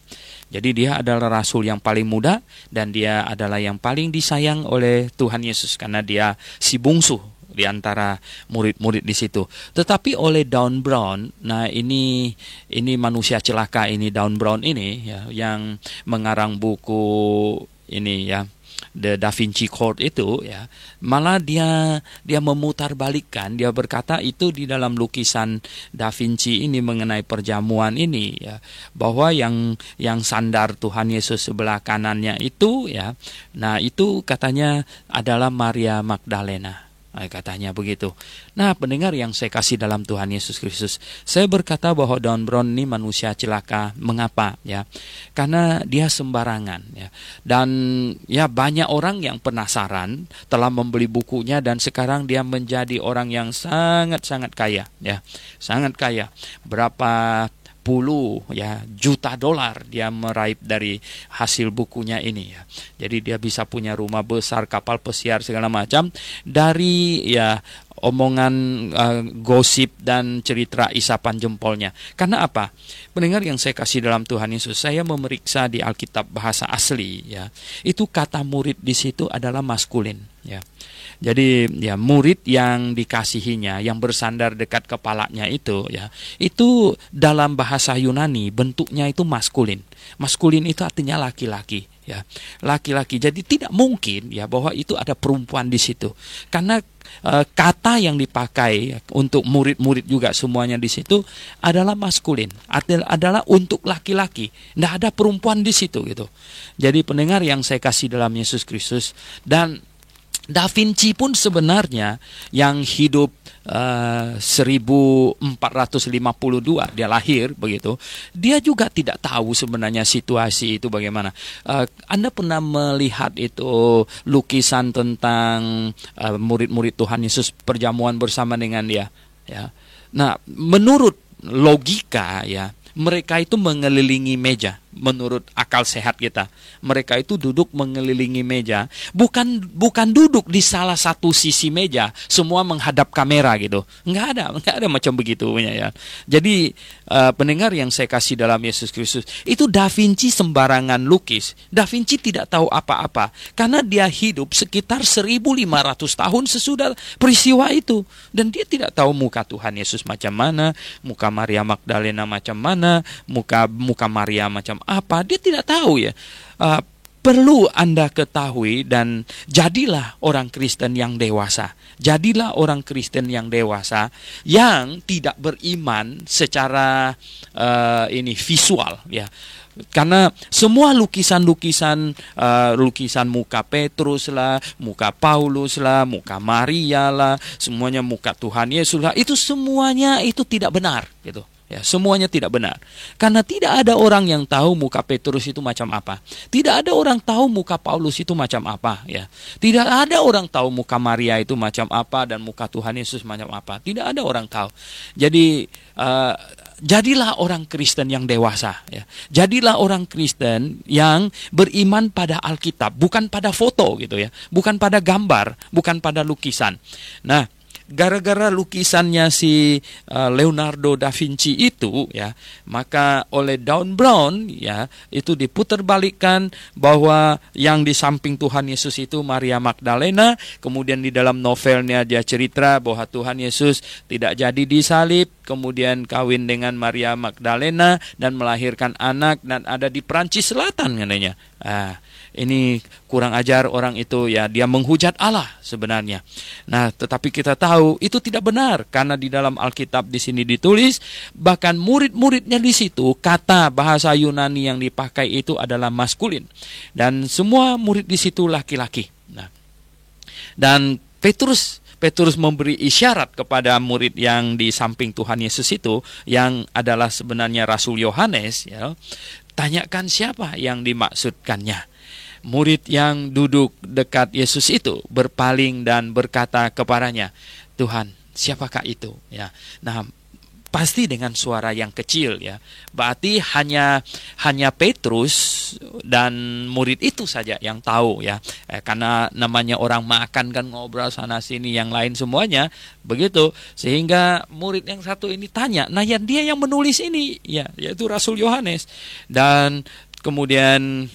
B: Jadi dia adalah rasul yang paling muda, dan dia adalah yang paling disayang oleh Tuhan Yesus karena dia si bungsu di antara murid-murid di situ. Tetapi oleh Dan Brown, nah ini manusia celaka ini, Dan Brown ini ya, yang mengarang buku ini ya, The Da Vinci Code itu ya, malah dia memutarbalikkan, dia berkata itu di dalam lukisan Da Vinci ini mengenai perjamuan ini ya, bahwa yang sandar Tuhan Yesus sebelah kanannya itu ya, nah itu katanya adalah Maria Magdalena. Katanya begitu. Nah, pendengar yang saya kasih dalam Tuhan Yesus Kristus, saya berkata bahwa Dan Brown ini manusia celaka. Mengapa ya? Karena dia sembarangan ya. Dan ya, banyak orang yang penasaran telah membeli bukunya, dan sekarang dia menjadi orang yang sangat-sangat kaya ya. Sangat kaya. Berapa puluh ya juta dolar dia meraih dari hasil bukunya ini ya. Jadi dia bisa punya rumah besar, kapal pesiar segala macam dari ya omongan gosip dan cerita isapan jempolnya. Karena apa? Pendengar yang saya kasih dalam Tuhan Yesus, saya memeriksa di Alkitab bahasa asli ya. Itu kata murid di situ adalah maskulin ya. Jadi ya, murid yang dikasihinya, yang bersandar dekat kepalanya itu ya, itu dalam bahasa Yunani bentuknya itu maskulin. Maskulin itu artinya laki-laki ya. Laki-laki. Jadi tidak mungkin ya bahwa itu ada perempuan di situ. Karena kata yang dipakai untuk murid-murid juga semuanya di situ adalah maskulin, adalah untuk laki-laki. Tidak ada perempuan di situ gitu. Jadi pendengar yang saya kasih dalam Yesus Kristus, dan Da Vinci pun sebenarnya yang hidup 1452 dia lahir begitu. Dia juga tidak tahu sebenarnya situasi itu bagaimana. Anda pernah melihat itu lukisan tentang murid-murid Tuhan Yesus perjamuan bersama dengan dia ya. Nah, menurut logika ya, mereka itu mengelilingi meja. Menurut akal sehat kita, mereka itu duduk mengelilingi meja, bukan duduk di salah satu sisi meja, semua menghadap kamera gitu. Nggak ada macam begitu ya. Jadi pendengar yang saya kasih dalam Yesus Kristus, itu Da Vinci sembarangan lukis. Da Vinci tidak tahu apa-apa karena dia hidup sekitar 1500 tahun sesudah peristiwa itu, dan dia tidak tahu muka Tuhan Yesus macam mana, muka Maria Magdalena macam mana, muka Maria macam apa, dia tidak tahu ya. Perlu Anda ketahui, dan jadilah orang Kristen yang dewasa. Jadilah orang Kristen yang dewasa yang tidak beriman secara visual ya. Karena semua lukisan muka Petrus lah, muka Paulus lah, muka Maria lah, semuanya muka Tuhan Yesus lah, itu semuanya itu tidak benar gitu. Ya, semuanya tidak benar. Karena tidak ada orang yang tahu muka Petrus itu macam apa. Tidak ada orang tahu muka Paulus itu macam apa. Ya. Tidak ada orang tahu muka Maria itu macam apa dan muka Tuhan Yesus macam apa. Tidak ada orang tahu. Jadi jadilah orang Kristen yang dewasa. Ya. Jadilah orang Kristen yang beriman pada Alkitab, bukan pada foto gitu ya, bukan pada gambar, bukan pada lukisan. Nah, gara-gara lukisannya si Leonardo da Vinci itu ya, maka oleh Dan Brown ya, itu diputarbalikkan bahwa yang di samping Tuhan Yesus itu Maria Magdalena. Kemudian di dalam novelnya dia cerita bahwa Tuhan Yesus tidak jadi disalib, kemudian kawin dengan Maria Magdalena dan melahirkan anak, dan ada di Prancis Selatan katanya. ini kurang ajar orang itu, ya dia menghujat Allah sebenarnya. Nah, tetapi kita tahu itu tidak benar, karena di dalam Alkitab di sini ditulis, bahkan murid-muridnya di situ, kata bahasa Yunani yang dipakai itu adalah maskulin, dan semua murid di situ laki-laki. Nah, dan Petrus memberi isyarat kepada murid yang di samping Tuhan Yesus itu, yang adalah sebenarnya Rasul Yohanes, ya. Tanyakan siapa yang dimaksudkannya. Murid yang duduk dekat Yesus itu berpaling dan berkata kepadanya, "Tuhan, siapakah itu?" Ya. Nah, pasti dengan suara yang kecil, ya. Berarti hanya Petrus dan murid itu saja yang tahu, ya. Karena namanya orang makan kan, ngobrol sana sini, yang lain semuanya begitu. Sehingga murid yang satu ini tanya, nah ya dia yang menulis ini, ya, yaitu Rasul Yohanes. Dan kemudian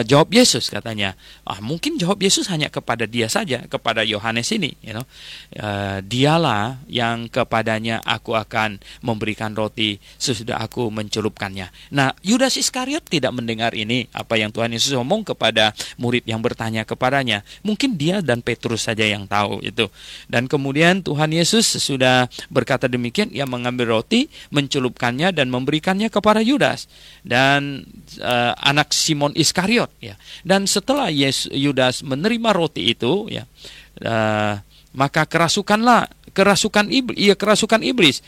B: jawab Yesus, katanya, mungkin jawab Yesus hanya kepada dia saja, kepada Yohanes ini, dialah yang kepadanya aku akan memberikan roti sesudah aku mencelupkannya. Nah, Yudas Iskariot tidak mendengar ini, apa yang Tuhan Yesus ngomong kepada murid yang bertanya kepadanya. Mungkin dia dan Petrus saja yang tahu itu. Dan kemudian Tuhan Yesus sesudah berkata demikian, ia mengambil roti, mencelupkannya dan memberikannya kepada Yudas dan anak Simon Iskariot, ya. Dan setelah Yudas menerima roti itu, ya, maka kerasukan iblis.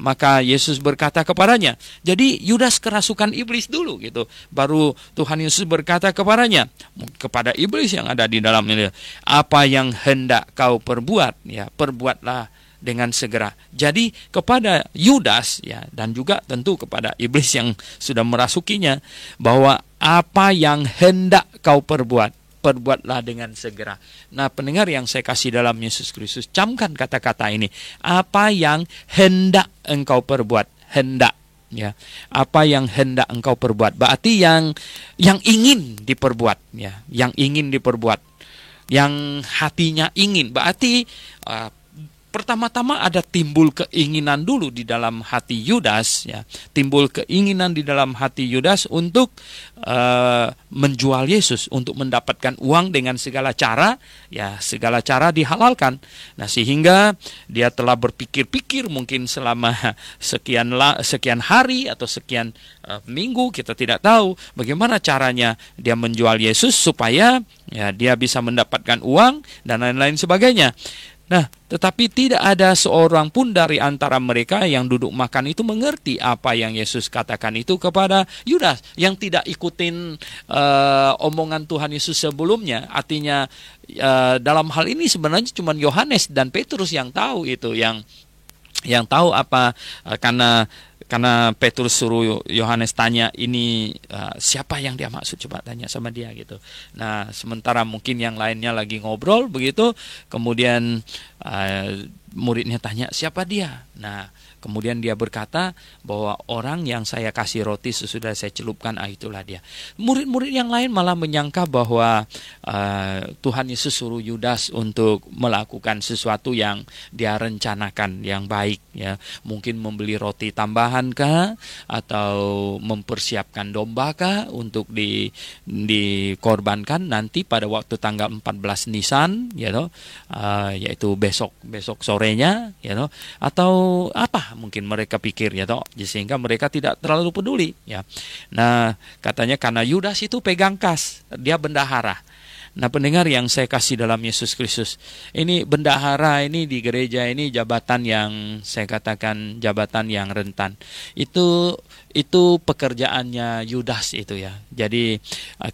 B: Maka Yesus berkata kepadanya. Jadi Yudas kerasukan iblis dulu, gitu. Baru Tuhan Yesus berkata kepadanya, kepada iblis yang ada di dalam ini, apa yang hendak kau perbuat, ya, perbuatlah dengan segera. Jadi kepada Yudas, ya, dan juga tentu kepada iblis yang sudah merasukinya, bahwa apa yang hendak kau perbuat, perbuatlah dengan segera. Nah, pendengar yang saya kasih dalam Yesus Kristus, camkan kata-kata ini. Apa yang hendak engkau perbuat, hendak, ya. Apa yang hendak engkau perbuat, berarti yang ingin diperbuat, ya, yang ingin diperbuat, yang hatinya ingin. Berarti pertama-tama ada timbul keinginan dulu di dalam hati Yudas, ya. Timbul keinginan di dalam hati Yudas untuk menjual Yesus, untuk mendapatkan uang dengan segala cara, ya, segala cara dihalalkan. Nah, sehingga dia telah berpikir-pikir mungkin selama sekian hari atau sekian minggu, kita tidak tahu bagaimana caranya dia menjual Yesus supaya, ya, dia bisa mendapatkan uang dan lain-lain sebagainya. Nah, tetapi tidak ada seorang pun dari antara mereka yang duduk makan itu mengerti apa yang Yesus katakan itu kepada Yudas, yang tidak ikutin omongan Tuhan Yesus sebelumnya. Artinya dalam hal ini sebenarnya cuma Yohanes dan Petrus yang tahu itu, yang tahu apa, karena Petrus suruh Yohanes tanya, ini siapa yang dia maksud, coba tanya sama dia, gitu. Nah, sementara mungkin yang lainnya lagi ngobrol begitu, kemudian muridnya tanya, siapa dia? Nah, kemudian dia berkata bahwa orang yang saya kasih roti sesudah saya celupkan, itulah dia. Murid-murid yang lain malah menyangka bahwa Tuhan Yesus suruh Yudas untuk melakukan sesuatu yang dia rencanakan, yang baik, ya. Mungkin membeli roti tambahan kah, atau mempersiapkan domba kah untuk dikorbankan nanti pada waktu tanggal 14 Nisan, yaitu besok sorenya, atau apa mungkin mereka pikir, sehingga mereka tidak terlalu peduli, ya. Nah, katanya karena Yudas itu pegang kas, dia bendahara. Nah, pendengar yang saya kasih dalam Yesus Kristus, ini bendahara ini di gereja ini jabatan yang saya katakan jabatan yang rentan. Itu pekerjaannya Yudas itu, ya. Jadi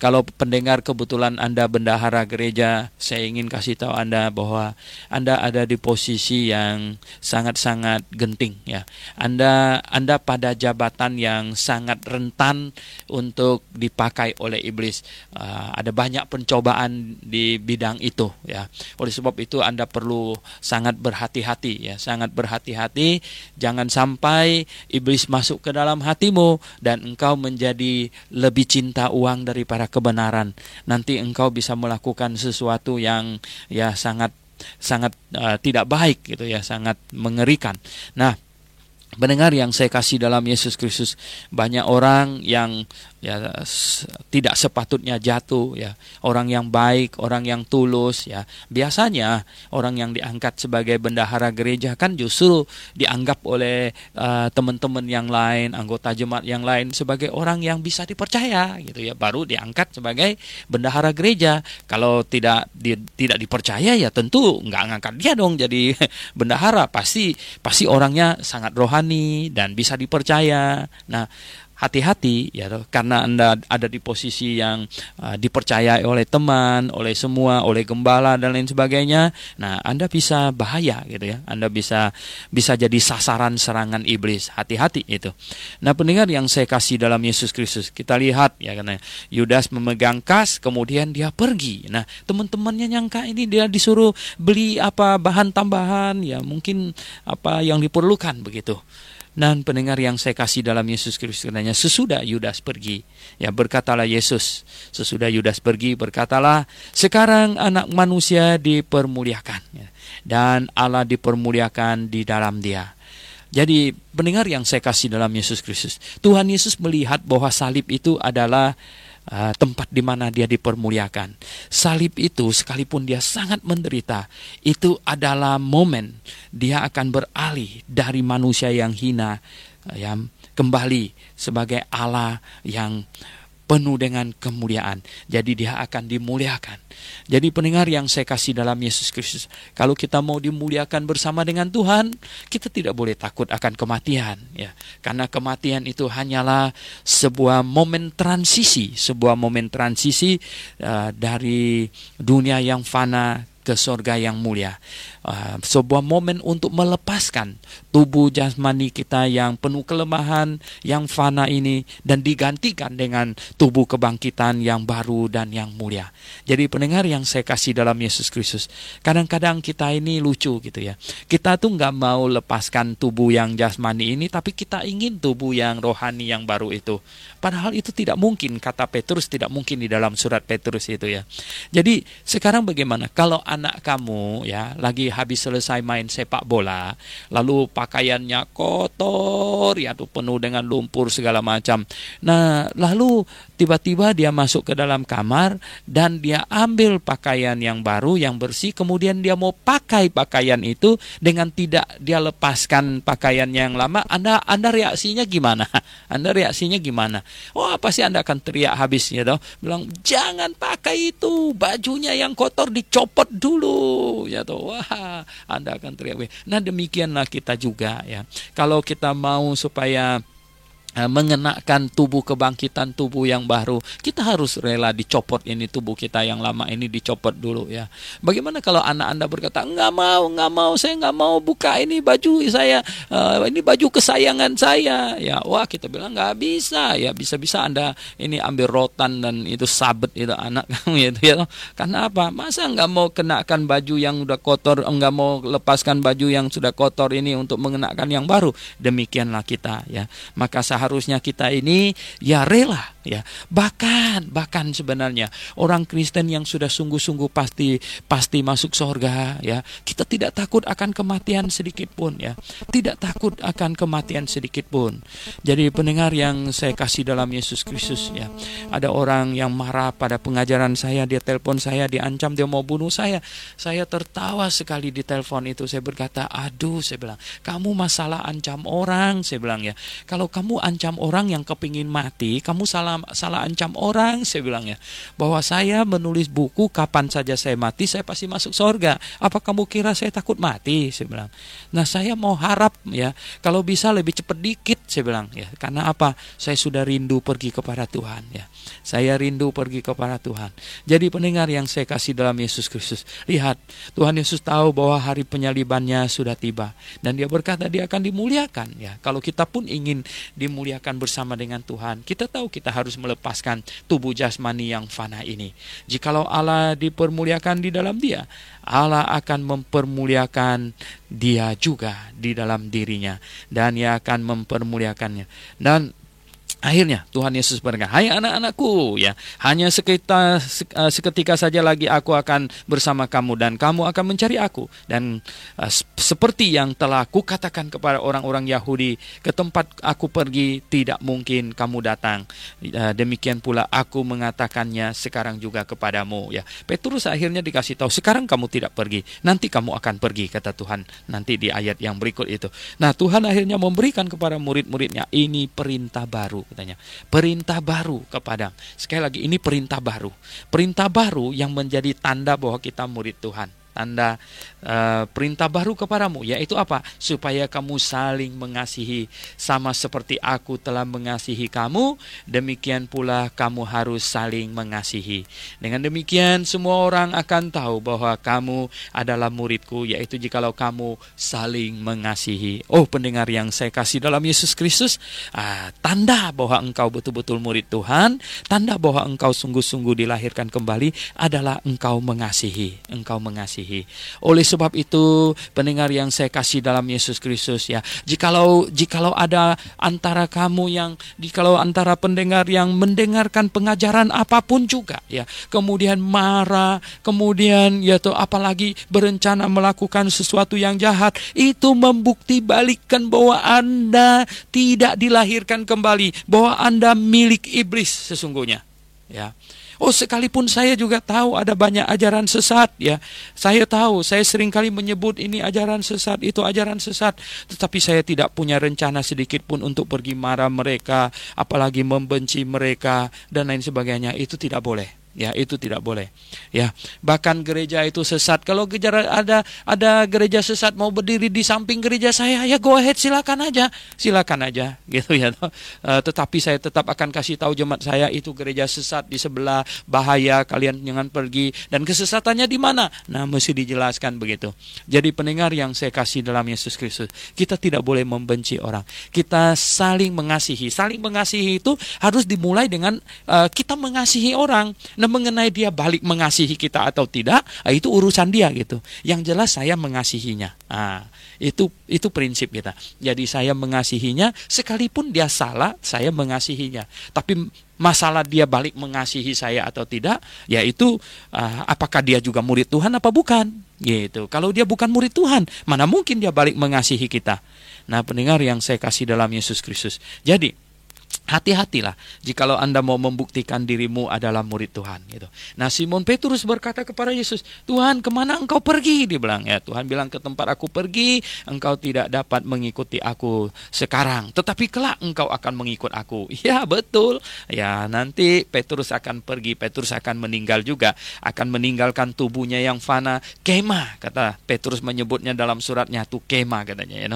B: kalau pendengar kebetulan Anda bendahara gereja, saya ingin kasih tahu Anda bahwa Anda ada di posisi yang sangat-sangat genting, ya. Anda pada jabatan yang sangat rentan untuk dipakai oleh iblis. Ada banyak pencobaan di bidang itu, ya. Oleh sebab itu Anda perlu sangat berhati-hati, ya, sangat berhati-hati. Jangan sampai iblis masuk ke dalam hatimu dan engkau menjadi lebih cinta uang daripada kebenaran. Nanti engkau bisa melakukan sesuatu yang, ya, sangat tidak baik, gitu, ya, sangat mengerikan. Nah, Pendengar yang saya kasih dalam Yesus Kristus, banyak orang yang tidak sepatutnya jatuh, ya. Orang yang baik, orang yang tulus, ya. Biasanya orang yang diangkat sebagai bendahara gereja kan justru dianggap oleh teman-teman yang lain, anggota jemaat yang lain sebagai orang yang bisa dipercaya, gitu ya. Baru diangkat sebagai bendahara gereja. Kalau tidak dipercaya, ya tentu nggak ngangkat dia dong jadi bendahara. Pasti orangnya sangat rohani dan bisa dipercaya. Nah, hati-hati ya, karena Anda ada di posisi yang dipercaya oleh teman, oleh semua, oleh gembala dan lain sebagainya. Nah, Anda bisa bahaya gitu ya. Anda bisa jadi sasaran serangan iblis. Hati-hati itu. Nah, pendengar yang saya kasih dalam Yesus Kristus, kita lihat ya, karena Yudas memegang kas, kemudian dia pergi. Nah, teman-temannya nyangka ini dia disuruh beli bahan tambahan, ya mungkin apa yang diperlukan begitu. Dan pendengar yang saya kasih dalam Yesus Kristus, katanya sesudah Yudas pergi, ya berkatalah Yesus, sesudah Yudas pergi berkatalah, sekarang anak manusia dipermuliakan, ya, dan Allah dipermuliakan di dalam dia. Jadi pendengar yang saya kasih dalam Yesus Kristus, Tuhan Yesus melihat bahwa salib itu adalah tempat di mana dia dipermuliakan. Salib itu sekalipun dia sangat menderita, itu adalah momen dia akan beralih dari manusia yang hina, yang kembali sebagai Allah yang penuh dengan kemuliaan. Jadi dia akan dimuliakan. Jadi pendengar yang saya kasih dalam Yesus Kristus, kalau kita mau dimuliakan bersama dengan Tuhan, kita tidak boleh takut akan kematian, ya. Karena kematian itu hanyalah sebuah momen transisi, dari dunia yang fana ke surga yang mulia. Sebuah momen untuk melepaskan tubuh jasmani kita yang penuh kelemahan, yang fana ini, dan digantikan dengan tubuh kebangkitan yang baru dan yang mulia. Jadi pendengar yang saya kasih dalam Yesus Kristus, kadang-kadang kita ini lucu gitu ya. Kita tuh nggak mau lepaskan tubuh yang jasmani ini, tapi kita ingin tubuh yang rohani yang baru itu. Padahal itu tidak mungkin, kata Petrus, tidak mungkin di dalam surat Petrus itu ya. Jadi sekarang bagaimana kalau anak kamu ya lagi habis selesai main sepak bola, lalu pakaiannya kotor ya tuh, penuh dengan lumpur segala macam. Nah, lalu tiba-tiba dia masuk ke dalam kamar dan dia ambil pakaian yang baru, yang bersih, kemudian dia mau pakai pakaian itu dengan tidak dia lepaskan pakaian yang lama. Anda reaksinya gimana? Anda reaksinya gimana? Wah, pasti Anda akan teriak habisnya toh. Bilang, "Jangan pakai itu, bajunya yang kotor dicopot dulu." Ya toh. Wah, Anda akan teriak. Nah, demikianlah kita juga ya. Kalau kita mau supaya mengenakan tubuh kebangkitan, tubuh yang baru, kita harus rela dicopot ini tubuh kita yang lama ini, dicopot dulu ya. Bagaimana kalau anak Anda berkata, nggak mau, saya nggak mau buka ini baju saya, ini baju kesayangan saya ya. Wah, kita bilang nggak bisa ya. Bisa-bisa Anda ini ambil rotan dan itu sabet itu anak kamu itu ya. Karena apa? Masa nggak mau kenakan baju yang udah kotor, nggak mau lepaskan baju yang sudah kotor ini untuk mengenakan yang baru. Demikianlah kita ya. Maka harusnya kita ini ya rela ya. Bahkan sebenarnya orang Kristen yang sudah sungguh-sungguh pasti masuk surga ya. Kita tidak takut akan kematian sedikit pun ya. Tidak takut akan kematian sedikit pun. Jadi pendengar yang saya kasih dalam Yesus Kristus ya. Ada orang yang marah pada pengajaran saya, dia telepon saya, dia ancam dia mau bunuh saya. Saya tertawa sekali di telepon itu. Saya berkata, "Aduh," saya bilang, "kamu masalah ancam orang," saya bilang ya. "Kalau kamu ancam orang yang kepingin mati, kamu salah ancam orang," saya bilang ya. "Bahwa saya menulis buku kapan saja saya mati, saya pasti masuk surga. Apa kamu kira saya takut mati?" saya bilang. Nah, saya mau harap ya, kalau bisa lebih cepat dikit, saya bilang ya. Karena apa? Saya sudah rindu pergi kepada Tuhan ya. Saya rindu pergi kepada Tuhan. Jadi pendengar yang saya kasih dalam Yesus Kristus, lihat, Tuhan Yesus tahu bahwa hari penyalibannya sudah tiba dan dia berkata dia akan dimuliakan ya. Kalau kita pun ingin dimuliakan bersama dengan Tuhan, kita tahu kita harus melepaskan tubuh jasmani yang fana ini. Jikalau Allah dipermuliakan di dalam dia, Allah akan mempermuliakan dia juga di dalam dirinya, dan ia akan mempermuliakannya. Dan Akhirnya Tuhan Yesus berkata, "Hai anak-anakku, ya, hanya seketika saja lagi aku akan bersama kamu dan kamu akan mencari aku. Dan seperti yang telah kukatakan kepada orang-orang Yahudi, ke tempat aku pergi tidak mungkin kamu datang. Demikian pula aku mengatakannya sekarang juga kepadamu." Ya, Petrus akhirnya dikasih tahu, sekarang kamu tidak pergi, nanti kamu akan pergi, kata Tuhan nanti di ayat yang berikut itu. Nah, Tuhan akhirnya memberikan kepada murid-muridnya, ini perintah baru, katanya. Perintah baru kepada, sekali lagi, ini perintah baru. Perintah baru yang menjadi tanda bahwa kita murid Tuhan. Tanda perintah baru kepadamu, yaitu apa? Supaya kamu saling mengasihi, sama seperti aku telah mengasihi kamu, demikian pula kamu harus saling mengasihi. Dengan demikian semua orang akan tahu bahwa kamu adalah muridku, yaitu jikalau kamu saling mengasihi. Oh pendengar yang saya kasih dalam Yesus Kristus, tanda bahwa engkau betul-betul murid Tuhan, tanda bahwa engkau sungguh-sungguh dilahirkan kembali adalah engkau mengasihi, Oleh sebab itu, pendengar yang saya kasih dalam Yesus Kristus, ya, jikalau ada antara kamu jikalau antara pendengar yang mendengarkan pengajaran apapun juga, ya, kemudian marah, kemudian apalagi berencana melakukan sesuatu yang jahat, itu membukti balikkan bahwa Anda tidak dilahirkan kembali, bahwa Anda milik iblis sesungguhnya, ya. Oh, sekalipun saya juga tahu ada banyak ajaran sesat, ya. Saya tahu, saya seringkali menyebut ini ajaran sesat, itu ajaran sesat. Tetapi saya tidak punya rencana sedikit pun untuk pergi marah mereka, apalagi membenci mereka, dan lain sebagainya. Itu tidak boleh. Ya, itu tidak boleh. Ya, bahkan gereja itu sesat. Kalau ada gereja sesat mau berdiri di samping gereja saya, ya go ahead, silakan aja, gitu ya. Tetapi saya tetap akan kasih tahu jemaat saya, itu gereja sesat di sebelah, bahaya, kalian jangan pergi. Dan kesesatannya di mana? Nah, mesti dijelaskan begitu. Jadi pendengar yang saya kasih dalam Yesus Kristus, kita tidak boleh membenci orang. Kita saling mengasihi. Saling mengasihi itu harus dimulai dengan kita mengasihi orang. Nah, mengenai dia balik mengasihi kita atau tidak, itu urusan dia gitu. Yang jelas saya mengasihinya. Itu prinsip kita. Jadi saya mengasihinya, sekalipun dia salah, saya mengasihinya. Tapi masalah dia balik mengasihi saya atau tidak, yaitu apakah dia juga murid Tuhan apa bukan? Gitu. Kalau dia bukan murid Tuhan, mana mungkin dia balik mengasihi kita? Nah, pendengar yang saya kasih dalam Yesus Kristus. Jadi hati-hatilah jikalau Anda mau membuktikan dirimu adalah murid Tuhan, gitu. Nah, Simon Petrus berkata kepada Yesus, "Tuhan, kemana engkau pergi?" Dia bilang, ya, Tuhan bilang, "Ke tempat aku pergi, engkau tidak dapat mengikuti aku sekarang, tetapi kelak engkau akan mengikut aku." Ya, betul. Ya, nanti Petrus akan pergi, Petrus akan meninggal juga, akan meninggalkan tubuhnya yang fana, kemah, kata Petrus menyebutnya dalam suratnya tuh kemah, katanya, ya.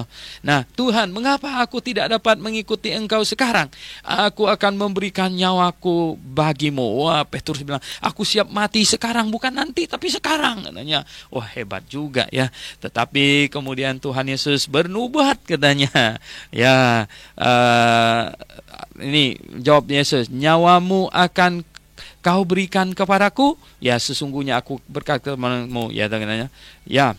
B: Nah, Tuhan, mengapa aku tidak dapat mengikuti engkau sekarang? Aku akan memberikan nyawaku bagimu. Wah, Petrus bilang, aku siap mati sekarang, bukan nanti, tapi sekarang, katanya. Wah, hebat juga, ya. Tetapi kemudian Tuhan Yesus bernubuat, katanya. Ya, ini jawab Yesus, "Nyawamu akan kau berikan kepadaku?" Ya, sesungguhnya aku berkata kepadamu, ya, katanya. Ya,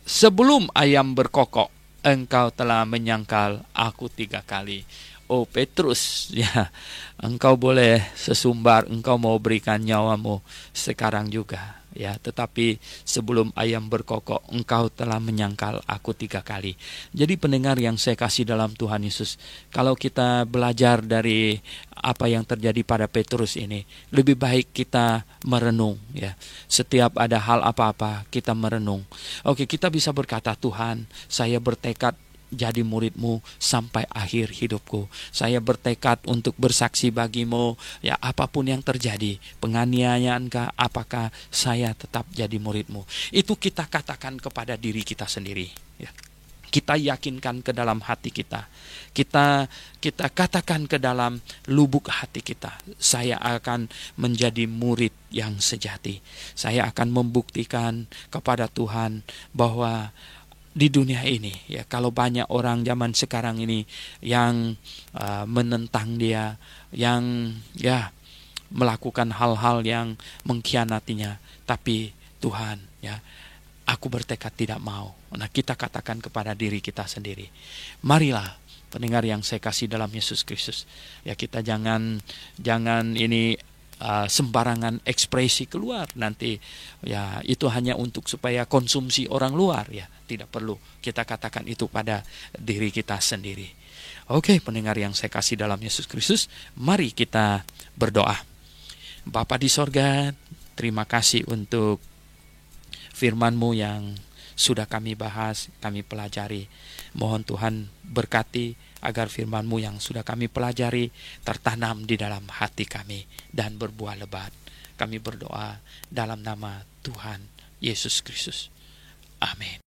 B: sebelum ayam berkokok, engkau telah menyangkal aku 3 kali. Oh Petrus, ya, engkau boleh sesumbar, engkau mau berikan nyawamu sekarang juga, ya. Tetapi sebelum ayam berkokok, engkau telah menyangkal aku 3 kali. Jadi pendengar yang saya kasih dalam Tuhan Yesus, kalau kita belajar dari apa yang terjadi pada Petrus ini, lebih baik kita merenung, ya. Setiap ada hal apa-apa kita merenung. Oke, kita bisa berkata, "Tuhan, saya bertekad jadi murid-Mu sampai akhir hidupku. Saya bertekad untuk bersaksi bagimu, ya, apapun yang terjadi, penganiayaankah, apakah saya tetap jadi murid-Mu." Itu kita katakan kepada diri kita sendiri, ya. Kita yakinkan ke dalam hati kita. Kita katakan ke dalam lubuk hati kita, saya akan menjadi murid yang sejati. Saya akan membuktikan kepada Tuhan bahwa di dunia ini, ya, kalau banyak orang zaman sekarang ini yang menentang dia, yang melakukan hal-hal yang mengkhianatinya, tapi Tuhan, ya, aku bertekad tidak mau. Nah, kita katakan kepada diri kita sendiri, marilah Pendengar yang saya kasih dalam Yesus Kristus, ya kita jangan ini sembarangan ekspresi keluar, nanti ya itu hanya untuk supaya konsumsi orang luar, ya tidak perlu kita katakan itu pada diri kita sendiri. Oke, pendengar yang saya kasih dalam Yesus Kristus, mari kita berdoa. Bapa di sorga, terima kasih untuk firman-Mu yang sudah kami bahas, kami pelajari. Mohon Tuhan berkati agar firman-Mu yang sudah kami pelajari tertanam di dalam hati kami dan berbuah lebat. Kami berdoa dalam nama Tuhan Yesus Kristus. Amin.